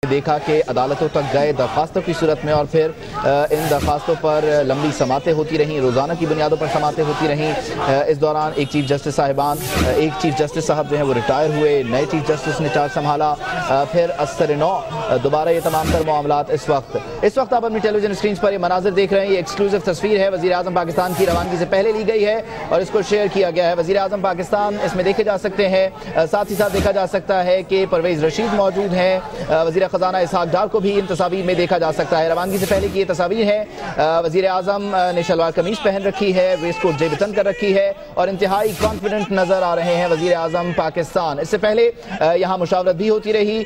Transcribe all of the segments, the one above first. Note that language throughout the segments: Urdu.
دیکھا کہ عدالتوں تک گئے درخواستوں کی صورت میں اور پھر ان درخواستوں پر لمبی سماعتیں ہوتی رہیں، روزانہ کی بنیادوں پر سماعتیں ہوتی رہیں۔ اس دوران ایک چیف جسٹس صاحب جو ہیں وہ ریٹائر ہوئے، نئے چیف جسٹس نے چارج سنبھالا، پھر اثر نو دوبارہ یہ تمام تر معاملات اس وقت آپ اپنی ٹیلی ویژن اسکرینز پر یہ مناظر دیکھ رہے ہیں۔ یہ ایکسکلوسیو تصویر ہے، وزیر اعظم پاکستان کی روانگی سے پہلے لی گئی ہے اور اس کو شیئر کیا گیا ہے۔ وزیر اعظم پاکستان اس میں دیکھے جا سکتے ہیں، ساتھ ہی ساتھ دیکھا جا سکتا ہے کہ پرویز رشید موجود ہیں، وزیر خزانہ اسحاق ڈار کو بھی ان تصاویر میں دیکھا جا سکتا ہے۔ روانگی سے پہلے کی یہ تصاویر ہے، وزیر اعظم نے شلوار قمیض پہن رکھی ہے، ویسٹ کوٹ جے بتن کر رکھی ہے اور انتہائی کانفیڈنٹ نظر آ رہے ہیں وزیر اعظم پاکستان۔ اس سے پہلے یہاں مشاورت بھی ہوتی رہی،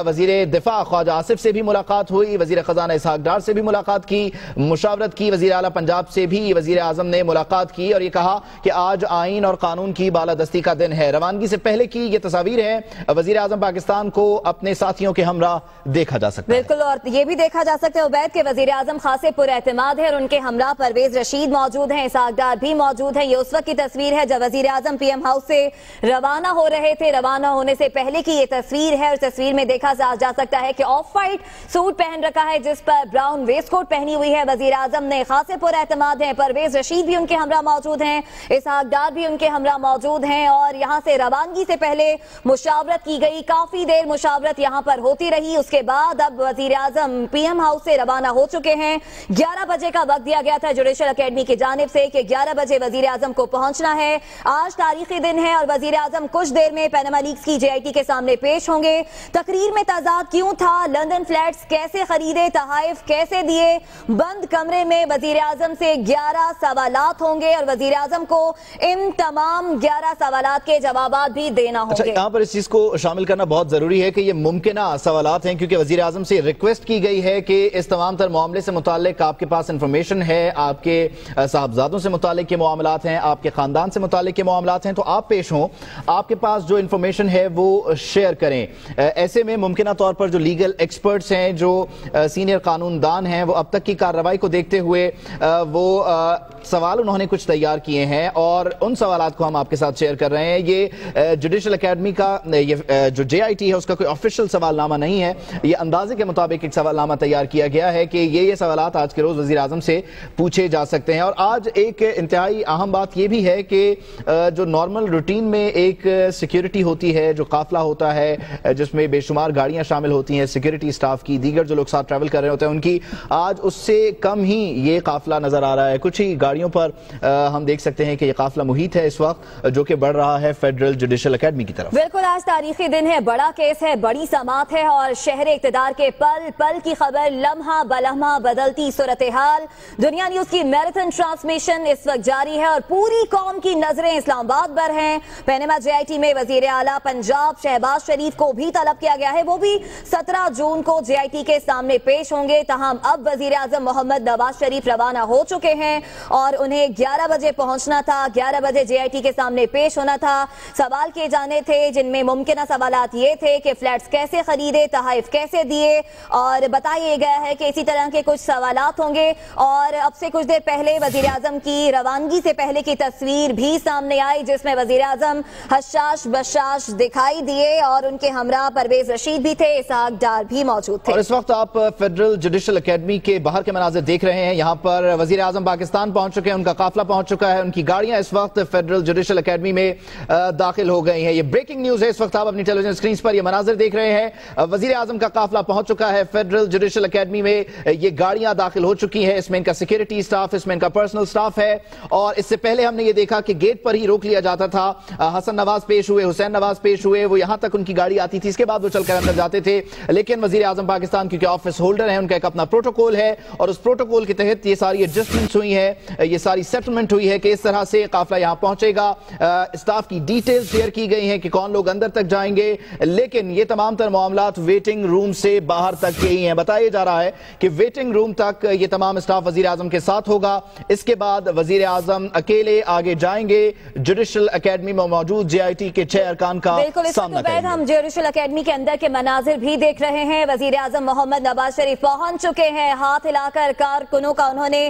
وزیر دفاع خواجہ آصف سے بھی ملاقات ہوئی، وزیر خزانہ اسحاق ڈار سے بھی ملاقات کی، مشاورت کی، وزیر اعلیٰ پنجاب سے بھی وزیر اعظم نے ملاقات کی اور یہ کہا کہ آج آئین اور قانون کی بالادستی کا دن ہے۔ روانگی سے پہلے کی یہ تصاویر ہے، وزیر اعظم پاکستان کو اپنے ساتھیوں کے ہمراہ دیکھا جا سکتا ہے۔ بالکل، اور یہ بھی دیکھا جا سکتا ہے عبید کہ وزیر اعظم خاصے پر اعتماد ہے اور ان کے ہمراہ پرویز رشید موجود ہیں، اسحاق ڈار بھی موجود ہیں۔ یہ اس وقت کی تصویر ہے جب وزیر اعظم پی ایم ہاؤس سے روانہ ہو رہے تھے، روانہ ہونے سے پہلے کی یہ تصویر ہے اور تصویر میں دیکھا جا سکتا ہے کہ آف وائٹ سوٹ پہن رکھا ہے جس پر براؤن ویسٹ کوٹ پہنی ہوئی ہے وزیر اعظم نے، خاصے پر اعتماد ہیں، پرویز رشید بھی ان کے ہمراہ موجود ہیں، اسحاق ڈار بھی ان کے ہمراہ موجود ہیں اور یہاں سے روانگی سے پہلے مشاورت کی گئی، کافی دیر مشاورت یہاں پر ہوتی رہی۔ اس کے بعد اب وزیر اعظم پی ایم ہاؤس سے روانہ ہو چکے ہیں۔ 11 بجے کا وقت دیا گیا تھا جوڈیشل اکیڈمی کی جانب سے کہ 11 بجے وزیر اعظم کو پہنچنا ہے۔ آج تاریخی دن ہے اور وزیر اعظم کچھ دیر میں پینما لیکس کی جے آئی ٹی کے سامنے پیش ہوں گے۔ تقریر میں تضاد کیوں تھا، لندن فلیٹس کیسے خریدے، تحائف کیسے دیے، بند کمرے میں وزیر اعظم سے 11 سوالات ہوں گے اور وزیر اعظم کو ان تمام 11 سوالات کے جوابات بھی دینا ہوں گے۔ یہاں پر اس چیز کو شامل کرنا بہت ضروری ہے کہ یہ ممکنہ سوالات ہیں کیونکہ وزیر اعظم سے ریکویسٹ کی گئی ہے کہ اس تمام تر معاملے سے متعلق آپ کے پاس انفارمیشن ہے، آپ کے صاحبزادوں سے متعلق کے معاملات ہیں، آپ کے خاندان سے متعلق کے معاملات ہیں، تو آپ پیش ہوں، آپ کے پاس جو انفارمیشن ہے وہ شیئر کریں۔ ایسے میں ممکنہ طور پر جو لیگل ایکسپرٹس ہیں، جو سینئر قانون دان ہیں، وہ اب تک کی کارروائی کو دیکھتے ہوئے وہ سوال انہوں نے کچھ تیار کیے ہیں اور ان سوالات کو ہم آپ کے ساتھ شیئر کر رہے ہیں۔ یہ جوڈیشل اکیڈمی کا جو جے آئی ٹی ہے اس کا کوئی آفیشیل سوال نامہ نہیں ہے، یہ اندازے کے مطابق ایک سوال نامہ تیار کیا گیا ہے کہ یہ سوالات آج کے روز وزیر اعظم سے پوچھے جا سکتے ہیں۔ اور آج ایک انتہائی اہم بات یہ بھی ہے کہ جو نارمل روٹین میں ایک سیکیورٹی ہوتی ہے، جو قافلہ ہوتا ہے جس میں بے شمار گاڑیاں شامل ہوتی ہیں سیکیورٹی سٹاف کی، دیگر جو لوگ ساتھ ٹریول کر رہے ہوتے ہیں ان کی، آج اس سے کم ہی یہ قافلہ نظر آ رہا ہے۔ کچھ ہی گاڑیوں پر ہم دیکھ سکتے ہیں کہ یہ قافلہ محیط ہے اس وقت، جو کہ بڑھ رہا ہے فیڈرل جوڈیشل اکیڈمی کی طرف۔ بالکل، آج تاریخی دن ہے، بڑا کیس ہے، بڑی سماعت ہے اور شہر اقتدار کے پل پل کی خبر، لمحہ بلمحہ بدلتی صورتحال، دنیا نیوز کی میراتھن ٹرانسمیشن اس وقت جاری ہے اور پوری قوم کی نظریں اسلام آباد پر ہیں۔ پینما جے آئی ٹی میں وزیر اعلیٰ پنجاب شہباز شریف کو بھی طلب کیا گیا ہے، وہ بھی 17 جون کو جے آئی ٹی کے سامنے پیش ہوں گے، تاہم اب وزیر اعظم محمد نواز شریف روانہ ہو چکے ہیں اور انہیں 11 بجے پہنچنا تھا، 11 بجے جے آئی ٹی کے سامنے پیش ہونا تھا۔ سوال کیے جانے تھے جن میں ممکنہ سوالات یہ تھے کہ فلیٹس کیسے خریدے، تحائف کیسے دیے اور بتایا گیا ہے کہ اسی طرح کے کچھ سوالات ہوں گے۔ اور اب سے کچھ دیر پہلے وزیر اعظم کی روانگی سے پہلے کی تصویر بھی سامنے آئی جس میں وزیر اعظم حشاش بشاش دکھائی دیے اور ان کے ہمراہ پرویز رشید بھی تھے، اسحاق ڈار بھی موجود تھے۔ اور اس وقت آپ فیڈرل جوڈیشل اکیڈمی کے باہر کے مناظر دیکھ رہے ہیں، یہاں پر وزیر اعظم پاکستان پہنچ چکے ہیں، ان کا قافلہ پہنچ چکا ہے، ان کی گاڑیاں اس وقت فیڈرل جوڈیشل اکیڈمی میں داخل ہو گئی ہیں۔ یہ بریکنگ نیوز ہے، اس وقت آپ اپنی ٹیلی ویژن اسکرینز پر یہ مناظر دیکھ رہے ہیں، وزیر اعظم کا قافلہ پہنچ چکا ہے فیڈرل جوڈیشل اکیڈمی میں، یہ گاڑیاں داخل ہو چکی ہیں، اس میں ان کا سیکیورٹی سٹاف، اس میں ان کا پرسنل سٹاف ہے اور اس سے پہلے ہم نے یہ دیکھا کہ گیٹ پر ہی روک لیا جاتا تھا، حسن نواز پیش ہوئے، حسین نواز پیش ہوئے، وہ یہاں تک ان کی گاڑی آتی تھی، اس کے بعد وہ چل کر اندر جاتے تھے، لیکن وزیر اعظم پاکستان کیونکہ آفس ہولڈر ہیں، ان کا ایک اپنا پروٹوکول ہے اور اس پروٹوکول کے تحت یہ ساری ایڈجسٹمنٹس ہوئی ہیں، یہ ساری سیٹلمنٹ ہوئی ہے کہ اس طرح سے قافلہ یہاں پہنچے گا، اسٹاف کی ڈیٹیل شیئر کی گئی ہیں کہ کون لوگ اندر تک جائیں گے، لیکن یہ تمام تر معاملات ویٹنگ روم سے باہر تک ہی ہیں۔ بتایا جا رہا ہے کہ ویٹنگ روم تک یہ تمام اسٹاف وزیر اعظم کے ساتھ ہوگا، اس کے بعد وزیر اعظم اکیلے آگے جائیں گے، جوڈیشل اکیڈمی میں موجود جے آئی ٹی کے 6 ارکان کا سامنا کریں گے۔ ہم جوڈیشل اکیڈمی کے اندر کے مناظر بھی دیکھ رہے ہیں، وزیر اعظم محمد نواز شریف پہنچ چکے ہیں، ہاتھ ہلا کر کارکنوں کا انہوں نے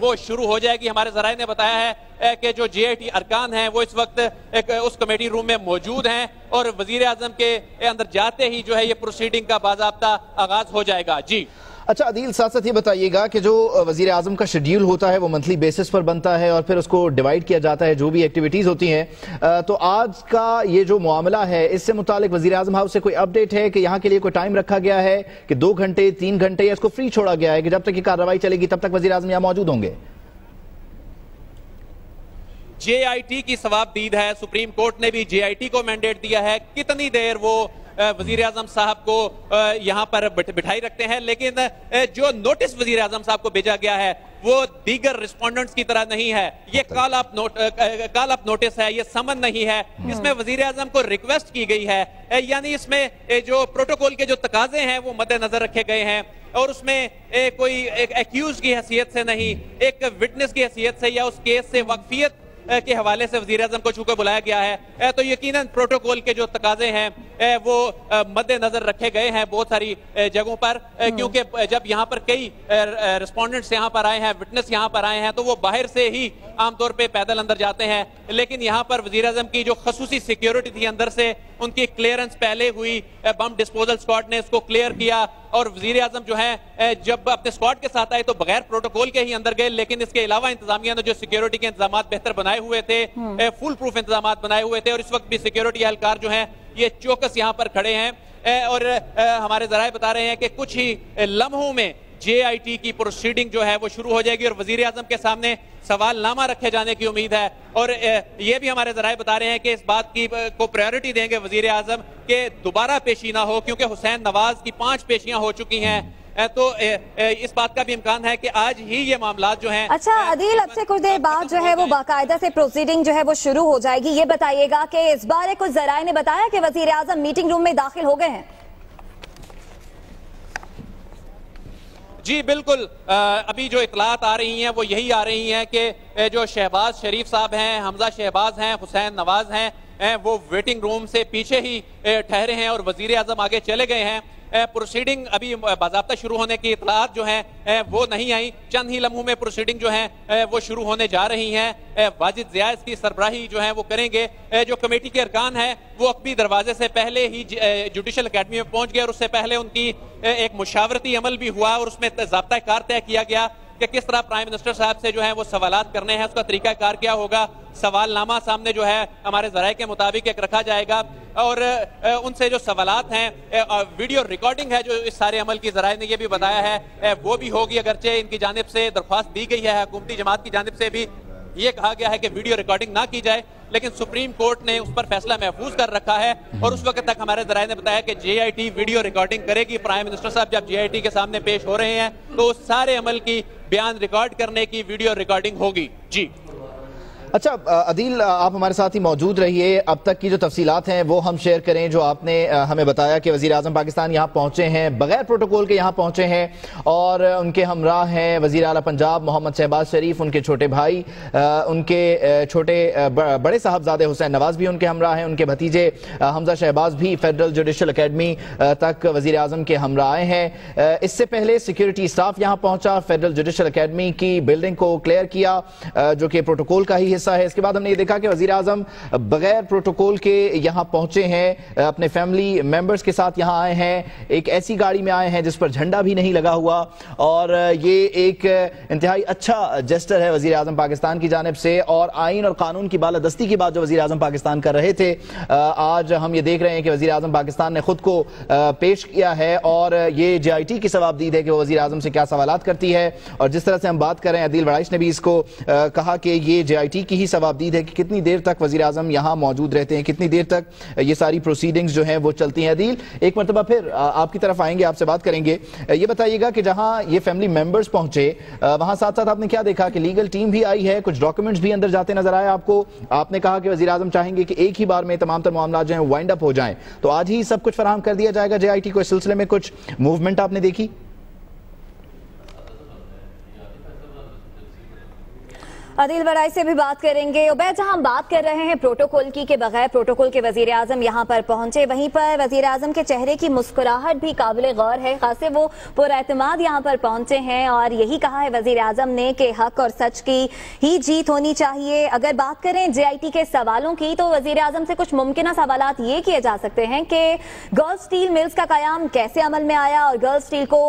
وہ شروع ہو جائے گی. ہمارے ذرائع نے بتایا ہے کہ جو JIT ارکان ہیں وہ اس وقت اس کمیٹی روم میں موجود ہیں اور وزیر اعظم کے اندر جاتے ہی جو ہے یہ پروسیڈنگ کا باضابطہ آغاز ہو جائے گا. جی اچھا عدیل، ساتھ ساتھ یہ بتائیے گا کہ جو وزیر اعظم کا شیڈیول ہوتا ہے وہ منتھلی بیسس پر بنتا ہے اور پھر اس کو ڈیوائیڈ کیا جاتا ہے جو بھی ایکٹیویٹیز ہوتی ہیں، تو آج کا یہ جو معاملہ ہے اس سے متعلق وزیر اعظم ہاؤس سے کوئی اپڈیٹ ہے کہ یہاں کے لیے کوئی ٹائم رکھا گیا ہے کہ 2 گھنٹے 3 گھنٹے، یا اس کو فری چھوڑا گیا ہے کہ جب تک یہ کارروائی چلے گی تب تک وزیر اعظم یہاں موجود ہوں گے؟ JIT کی ثواب دید ہے. سپریم کورٹ نے بھی JIT کو مینڈیٹ دیا ہے کتنی دیر وہ وزیر اعظم صاحب کو یہاں پر بٹھائی رکھتے ہیں، لیکن جو نوٹس وزیر اعظم صاحب کو بھیجا گیا ہے وہ دیگر رسپونڈنٹس کی طرح نہیں ہے. یہ کال اپ نوٹس ہے، یہ سمن نہیں ہے. اس میں وزیر اعظم کو ریکویسٹ کی گئی ہے، یعنی اس میں جو پروٹوکول کے جو تقاضے ہیں وہ مد نظر رکھے گئے ہیں اور اس میں کوئی ایک ایکیوز کی حیثیت سے نہیں، ایک وٹنس کی حیثیت سے یا اس کیس سے واقفیت کے حوالے سے وزیر اعظم کو چونکہ بلایا گیا ہے تو یقیناً پروٹوکول کے جو تقاضے ہیں وہ مد نظر رکھے گئے ہیں بہت ساری جگہوں پر، کیونکہ جب یہاں پر کئی رسپونڈنٹس یہاں پر آئے ہیں، وٹنس یہاں پر آئے ہیں تو وہ باہر سے ہی عام طور پہ پیدل اندر جاتے ہیں، لیکن یہاں پر وزیر اعظم کی جو خصوصی سیکیورٹی تھی اندر سے ان کی کلیئرنس پہلے ہوئی. بم ڈسپوزل اسکواڈ نے اس کو کلیئر کیا اور وزیر اعظم جو ہے جب اپنے اسکواڈ کے ساتھ آئے تو بغیر پروٹوکول کے ہی اندر گئے، لیکن اس کے علاوہ انتظامیہ نے جو سیکیورٹی کے انتظامات بہتر بنائے ہوئے تھے، فل پروف انتظامات بنائے ہوئے تھے اور اس وقت بھی سیکیورٹی اہلکار جو ہیں یہ چوکس یہاں پر کھڑے ہیں اور ہمارے ذرائع بتا رہے ہیں کہ کچھ ہی لمحوں میں JIT کی پروسیڈنگ جو ہے وہ شروع ہو جائے گی اور وزیر اعظم کے سامنے سوال نامہ رکھے جانے کی امید ہے. اور یہ بھی ہمارے ذرائع بتا رہے ہیں کہ اس بات کی کو پریورٹی دیں گے وزیر اعظم کہ دوبارہ پیشی نہ ہو، کیونکہ حسین نواز کی 5 پیشیاں ہو چکی ہیں تو اس بات کا بھی امکان ہے کہ آج ہی یہ معاملات جو ہیں. اچھا عدیل، اب سے کچھ دیر بعد جو ہے وہ باقاعدہ سے پروسیڈنگ جو ہے وہ شروع ہو جائے گی. یہ بتائیے گا کہ اس بارے کچھ ذرائع نے بتایا کہ وزیر اعظم میٹنگ روم میں داخل ہو گئے ہیں؟ جی بالکل، ابھی جو اطلاعات آ رہی ہیں وہ یہی آ رہی ہیں کہ جو شہباز شریف صاحب ہیں، حمزہ شہباز ہیں، حسین نواز ہیں، وہ ویٹنگ روم سے پیچھے ہی ٹھہرے ہیں اور وزیر اعظم آگے چلے گئے ہیں. پروسیڈنگ ابھی باضابطہ شروع ہونے کی اطلاعات جو ہیں وہ نہیں آئیں. چند ہی لمحوں میں پروسیڈنگ جو ہیں وہ شروع ہونے جا رہی ہیں. واجد ضیاء اس کی سربراہی جو ہیں وہ کریں گے. جو کمیٹی کے ارکان ہیں وہ عقبی دروازے سے پہلے ہی جوڈیشل اکیڈمی میں پہنچ گئے اور اس سے پہلے ان کی ایک مشاورتی عمل بھی ہوا اور اس میں ضابطہ کار طے کیا گیا کہ کس طرح پرائم منسٹر صاحب سے جو ہے وہ سوالات کرنے ہیں، اس کا طریقہ کار کیا ہوگا. سوال نامہ سامنے جو ہے ہمارے ذرائع کے مطابق ایک رکھا جائے گا اور ان سے جو سوالات ہیں، ویڈیو ریکارڈنگ ہے جو اس سارے عمل کی ذرائع نے یہ بھی بتایا ہے وہ بھی ہوگی، اگرچہ ان کی جانب سے درخواست دی گئی ہے، حکومتی جماعت کی جانب سے بھی یہ کہا گیا ہے کہ ویڈیو ریکارڈنگ نہ کی جائے، لیکن سپریم کورٹ نے اس پر فیصلہ محفوظ کر رکھا ہے اور اس وقت تک ہمارے ذرائع نے بتایا کہ JIT ویڈیو ریکارڈنگ کرے گی. پرائم منسٹر صاحب جب JIT کے سامنے پیش ہو رہے ہیں تو اس سارے عمل کی بیان ریکارڈ کرنے کی ویڈیو ریکارڈنگ ہوگی. جی اچھا عدیل، آپ ہمارے ساتھ ہی موجود رہیے. اب تک کی جو تفصیلات ہیں وہ ہم شیئر کریں. جو آپ نے ہمیں بتایا کہ وزیر اعظم پاکستان یہاں پہنچے ہیں، بغیر پروٹوکول کے یہاں پہنچے ہیں اور ان کے ہمراہ ہیں وزیر اعلیٰ پنجاب محمد شہباز شریف، ان کے چھوٹے بھائی، ان کے چھوٹے بڑے صاحبزادے حسین نواز بھی ان کے ہمراہ ہیں، ان کے بھتیجے حمزہ شہباز بھی فیڈرل جوڈیشل اکیڈمی تک وزیر اعظم کے ہمراہ ہیں. اس سے پہلے سیکیورٹی اسٹاف یہاں پہنچا، فیڈرل جوڈیشل اکیڈمی کی بلڈنگ کو کلیئر کیا جو کہ پروٹوکول کا ہی حصہ ہے. اس کے بعد ہم نے یہ دیکھا کہ وزیر اعظم بغیر پروٹوکول کے یہاں پہنچے ہیں، اپنے فیملی ممبرز کے ساتھ یہاں آئے ہیں، ایک ایسی گاڑی میں آئے ہیں جس پر جھنڈا بھی نہیں لگا ہوا اور یہ ایک انتہائی اچھا جسٹر ہے وزیر اعظم پاکستان کی جانب سے. اور آئین اور قانون کی بالادستی کی بات جو وزیر اعظم پاکستان کر رہے تھے، آج ہم یہ دیکھ رہے ہیں کہ وزیر اعظم پاکستان نے خود کو پیش کیا ہے اور یہ JIT کی ثوابدید ہے کہ وہ وزیر اعظم سے کیا سوالات کرتی ہے. اور جس طرح سے ہم بات کر رہے ہیں، عدیل وڑائش نے بھی اس کو کہا کہ یہ JIT کی ہی ثوابدید ہے کہ کتنی دیر تک وزیر اعظم یہاں موجود رہتے ہیں، کتنی دیر تک یہ ساری پروسیڈنگز جو ہیں وہ چلتی ہیں. عدیل، ایک مرتبہ پھر آپ کی طرف آئیں گے، آپ سے بات کریں گے. یہ بتائیے گا کہ جہاں یہ فیملی ممبرز پہنچے وہاں ساتھ ساتھ آپ نے کیا دیکھا کہ لیگل ٹیم بھی آئی ہے، کچھ ڈاکیومنٹس بھی اندر جاتے نظر آئے آپ کو؟ آپ نے کہا کہ وزیر اعظم چاہیں گے کہ ایک ہی بار میں تمام تر معاملات جو ہیں وائنڈ اپ ہو جائیں، تو آج ہی سب کچھ فراہم کر دیا جائے گا JIT کو؟ اس سلسلے میں کچھ موومنٹ آپ نے دیکھی؟ عدیل بڑائی سے بھی بات کریں گے۔ عبید، جہاں ہم بات کر رہے ہیں پروٹوکول کی کہ بغیر پروٹوکول کے وزیر اعظم یہاں پر پہنچے، وہیں پر وزیر اعظم کے چہرے کی مسکراہٹ بھی قابل غور ہے، خاصے وہ پر اعتماد یہاں پر پہنچے ہیں اور یہی کہا ہے وزیر اعظم نے کہ حق اور سچ کی ہی جیت ہونی چاہیے۔ اگر بات کریں جے آئی ٹی کے سوالوں کی تو وزیر اعظم سے کچھ ممکنہ سوالات یہ کیے جا سکتے ہیں کہ گرل سٹیل ملز کا قیام کیسے عمل میں آیا اور گرل سٹیل کو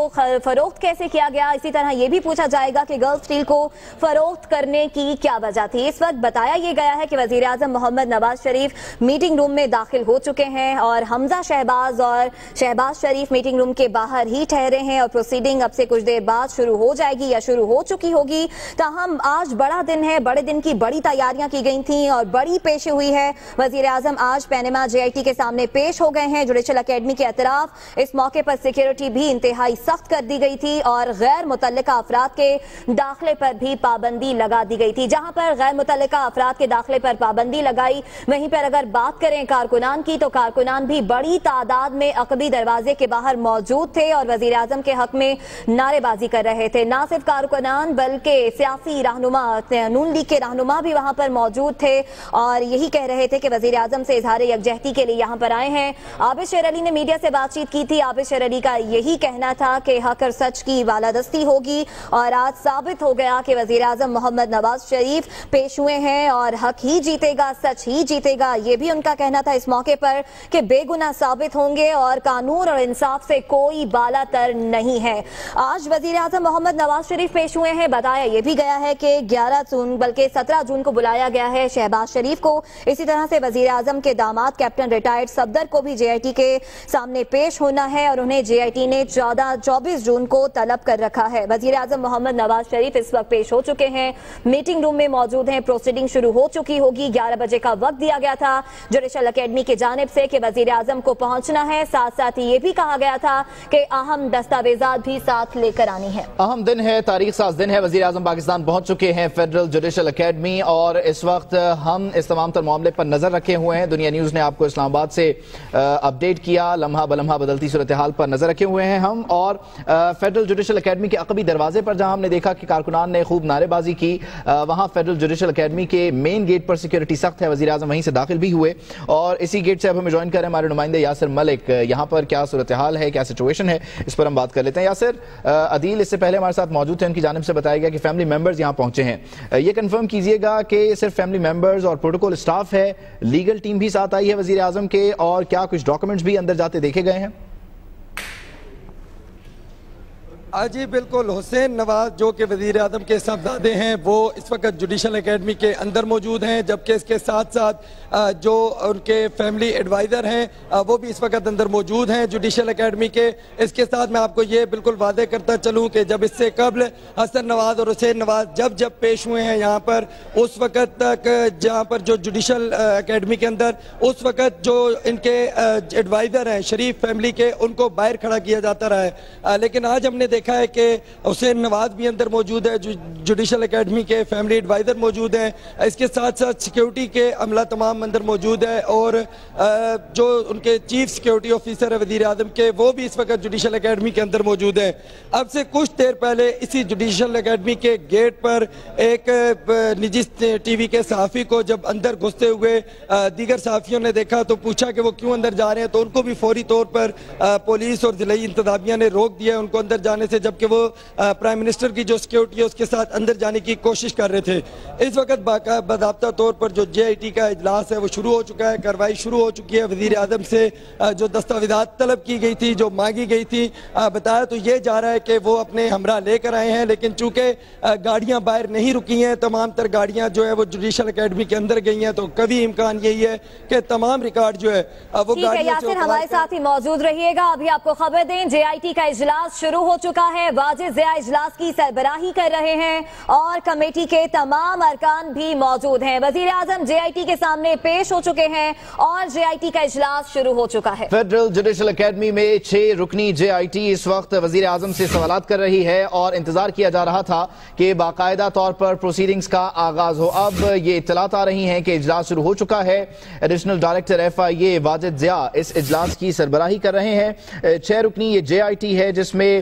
فروخت کیسے کیا گیا۔ اسی طرح یہ بھی پوچھا جائے گا کہ گرل سٹیل کو فروخت کرنے کی کیا وجہ تھی۔ اس وقت بتایا یہ گیا ہے کہ وزیر اعظم محمد نواز شریف میٹنگ روم میں داخل ہو چکے ہیں اور حمزہ شہباز اور شہباز شریف میٹنگ روم کے باہر ہی ٹھہرے ہیں اور پروسیڈنگ اب سے کچھ دیر بعد شروع ہو جائے گی یا شروع ہو چکی ہوگی۔ تاہم آج بڑا دن ہے، بڑے دن کی بڑی تیاریاں کی گئی تھیں اور بڑی پیش ہوئی ہے۔ وزیر اعظم آج پینما جے آئی ٹی کے سامنے پیش ہو گئے ہیں جوڈیشل اکیڈمی کے اطراف۔ اس موقع پر سیکیورٹی بھی انتہائی سخت کر دی گئی تھی اور غیر متعلقہ افراد کے داخلے پر بھی پابندی لگا دی گئی تھی۔ جہاں پر غیر متعلقہ افراد کے داخلے پر پابندی لگائی، وہیں پر اگر بات کریں کارکنان کی تو کارکنان بھی بڑی تعداد میں عقبی دروازے کے باہر موجود تھے اور وزیر اعظم کے حق میں نعرے بازی کر رہے تھے۔ نہ صرف کارکنان بلکہ سیاسی رہنما، نون لیگ کے رہنما بھی وہاں پر موجود تھے اور یہی کہہ رہے تھے کہ وزیر اعظم سے اظہار یکجہتی کے لیے یہاں پر آئے ہیں۔ عابد شیر علی نے میڈیا سے بات چیت کی تھی۔ عابد شیر علی کا یہی کہنا تھا کہ حق اور سچ کی بالادستی ہوگی اور آج ثابت ہو گیا کہ وزیر اعظم محمد نواز شریف پیش ہوئے ہیں اور حق ہی جیتے گا، سچ ہی جیتے گا۔ یہ بھی ان کا کہنا تھا اس موقع پر کہ بے گناہ ثابت ہوں گے اور قانون اور انصاف سے کوئی بالا تر نہیں ہے۔ آج وزیر اعظم محمد نواز شریف پیش ہوئے ہیں۔ بتایا یہ بھی گیا ہے کہ 11 جون بلکہ 17 جون کو بلایا گیا ہے شہباز شریف کو۔ اسی طرح سے وزیر اعظم کے داماد کیپٹن ریٹائرڈ صفدر کو بھی جے آئی ٹی کے سامنے پیش ہونا ہے اور انہیں جے آئی ٹی نے 24 جون کو طلب کر رکھا ہے۔ وزیر اعظم محمد نواز شریف اس وقت پیش ہو چکے ہیں، میٹنگ روم میں موجود ہیں، پروسیڈنگ شروع ہو چکی ہوگی۔ 11 بجے کا وقت دیا گیا تھا جوڈیشل اکیڈمی کی جانب سے کہ وزیر اعظم کو پہنچنا ہے، ساتھ ساتھ یہ بھی کہا گیا تھا کہ اہم دستاویزات بھی ساتھ لے کر آنی ہے۔ اہم دن ہے، تاریخ ساز دن ہے، وزیر اعظم پاکستان پہنچ چکے ہیں فیڈرل جوڈیشل اکیڈمی اور اس وقت ہم اس تمام تر معاملے پر نظر رکھے ہوئے ہیں۔ دنیا نیوز نے آپ کو اسلام آباد سے اپڈیٹ کیا، لمحہ بلمحہ بدلتی صورتحال پر نظر رکھے ہوئے ہیں ہم، اور فیڈرل جوڈیشل اکیڈمی کے عقبی دروازے پر جہاں ہم نے دیکھا کہ کارکنان نے خوب نعرے بازی کی، وہاں فیڈرل جوڈیشل اکیڈمی کے مین گیٹ پر سیکیورٹی سخت ہے، وزیر اعظم وہیں سے داخل بھی ہوئے اور اسی گیٹ سے اب ہمیں جوائن کر رہے ہیں ہمارے نمائندے یاسر ملک۔ یہاں پر کیا صورتحال ہے، کیا سچویشن ہے، اس پر ہم بات کر لیتے ہیں۔ یاسر، عدیل اس سے پہلے ہمارے ساتھ موجود تھے، ان کی جانب سے بتایا گیا کہ فیملی ممبرز یہاں پہنچے ہیں، یہ کنفرم کیجئے گا کہ صرف فیملی ممبرز اور پروٹوکول اسٹاف ہے، لیگل ٹیم بھی ساتھ آئی ہے وزیر اعظم کے، اور کیا کچھ ڈاکومنٹس بھی اندر جاتے دیکھے گئے ہیں؟ جی بالکل، حسین نواز جو کہ وزیر اعظم کے صاحبزادے ہیں وہ اس وقت جوڈیشل اکیڈمی کے اندر موجود ہیں، جبکہ اس کے ساتھ ساتھ جو ان کے فیملی ایڈوائزر ہیں وہ بھی اس وقت اندر موجود ہیں جوڈیشل اکیڈمی کے۔ اس کے ساتھ میں آپ کو یہ بالکل واضح کرتا چلوں کہ جب اس سے قبل حسن نواز اور حسین نواز جب پیش ہوئے ہیں یہاں پر، اس وقت تک جہاں پر جو جوڈیشل اکیڈمی کے اندر اس وقت جو ان کے ایڈوائزر ہیں شریف فیملی کے، ان کو باہر کھڑا کیا جاتا رہا ہے، لیکن آج ہم نے دیکھا ہے کہ حسین نواز بھی اندر موجود ہے، جوڈیشل اکیڈمی کے فیملی ایڈوائزر موجود ہیں، اس کے ساتھ ساتھ سیکیورٹی کے عملہ تمام اندر موجود ہے اور جو ان کے چیف سیکیورٹی آفیسر ہے وزیر اعظم کے، وہ بھی اس وقت جوڈیشل اکیڈمی کے اندر موجود ہیں۔ اب سے کچھ دیر پہلے اسی جوڈیشل اکیڈمی کے گیٹ پر ایک نجی ٹی وی کے صحافی کو جب اندر گھستے ہوئے دیگر صحافیوں نے دیکھا تو پوچھا کہ وہ کیوں اندر جا رہے ہیں، تو ان کو بھی فوری طور پر پولیس اور ضلعی انتظامیہ نے روک دیا ان کو اندر جانے سے، جبکہ وہ پرائم منسٹر کی جو سیکیورٹی ہے اس کے ساتھ اندر جانے کی کوشش کر رہے تھے۔ اس وقت باضابطہ طور پر جو جے آئی ٹی کا اجلاس ہے وہ شروع ہو چکا ہے، کارروائی شروع ہو چکی ہے۔ وزیر اعظم سے جو دستاویزات طلب کی گئی تھی، جو مانگی گئی تھی، بتایا تو یہ جا رہا ہے کہ وہ اپنے ہمراہ لے کر آئے ہیں، لیکن چونکہ گاڑیاں باہر نہیں رکی ہیں، تمام تر گاڑیاں جو ہے وہ جوڈیشل اکیڈمی کے اندر گئی ہیں، تو کبھی امکان یہی ہے کہ تمام ریکارڈ جو ہے وہ گاڑیوں سے ہمارے ساتھ ہی موجود رہیے گا۔ ابھی آپ کو خبر دیں، جے آئی ٹی کا اجلاس شروع ہو چکا ہے، واجد ضیاء اجلاس کی سربراہی کر رہے ہیں اور کمیٹی کے تمام ارکان بھی موجود ہیں۔ وزیر اعظم جے آئی ٹی کے سامنے پیش ہو چکے ہیں اور جے آئی ٹی کا اجلاس شروع ہو چکا ہے۔ فیڈرل جوڈیشل اکیڈمی میں 6 رکنی جے آئی ٹی اس وقت وزیر اعظم سے سوالات کر رہی ہے اور انتظار کیا جا رہا تھا کہ باقاعدہ طور پر پروسیڈنگز کا آغاز ہو۔ اب یہ اطلاعات آ رہی ہیں کہ اجلاس شروع ہو چکا ہے۔ ایڈیشنل ڈائریکٹر ایف آئی اے واجد ضیاء اس اجلاس کی سربراہی کر رہے ہیں۔ 6 رکنی یہ جے آئی ٹی ہے، جس میں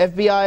FBI,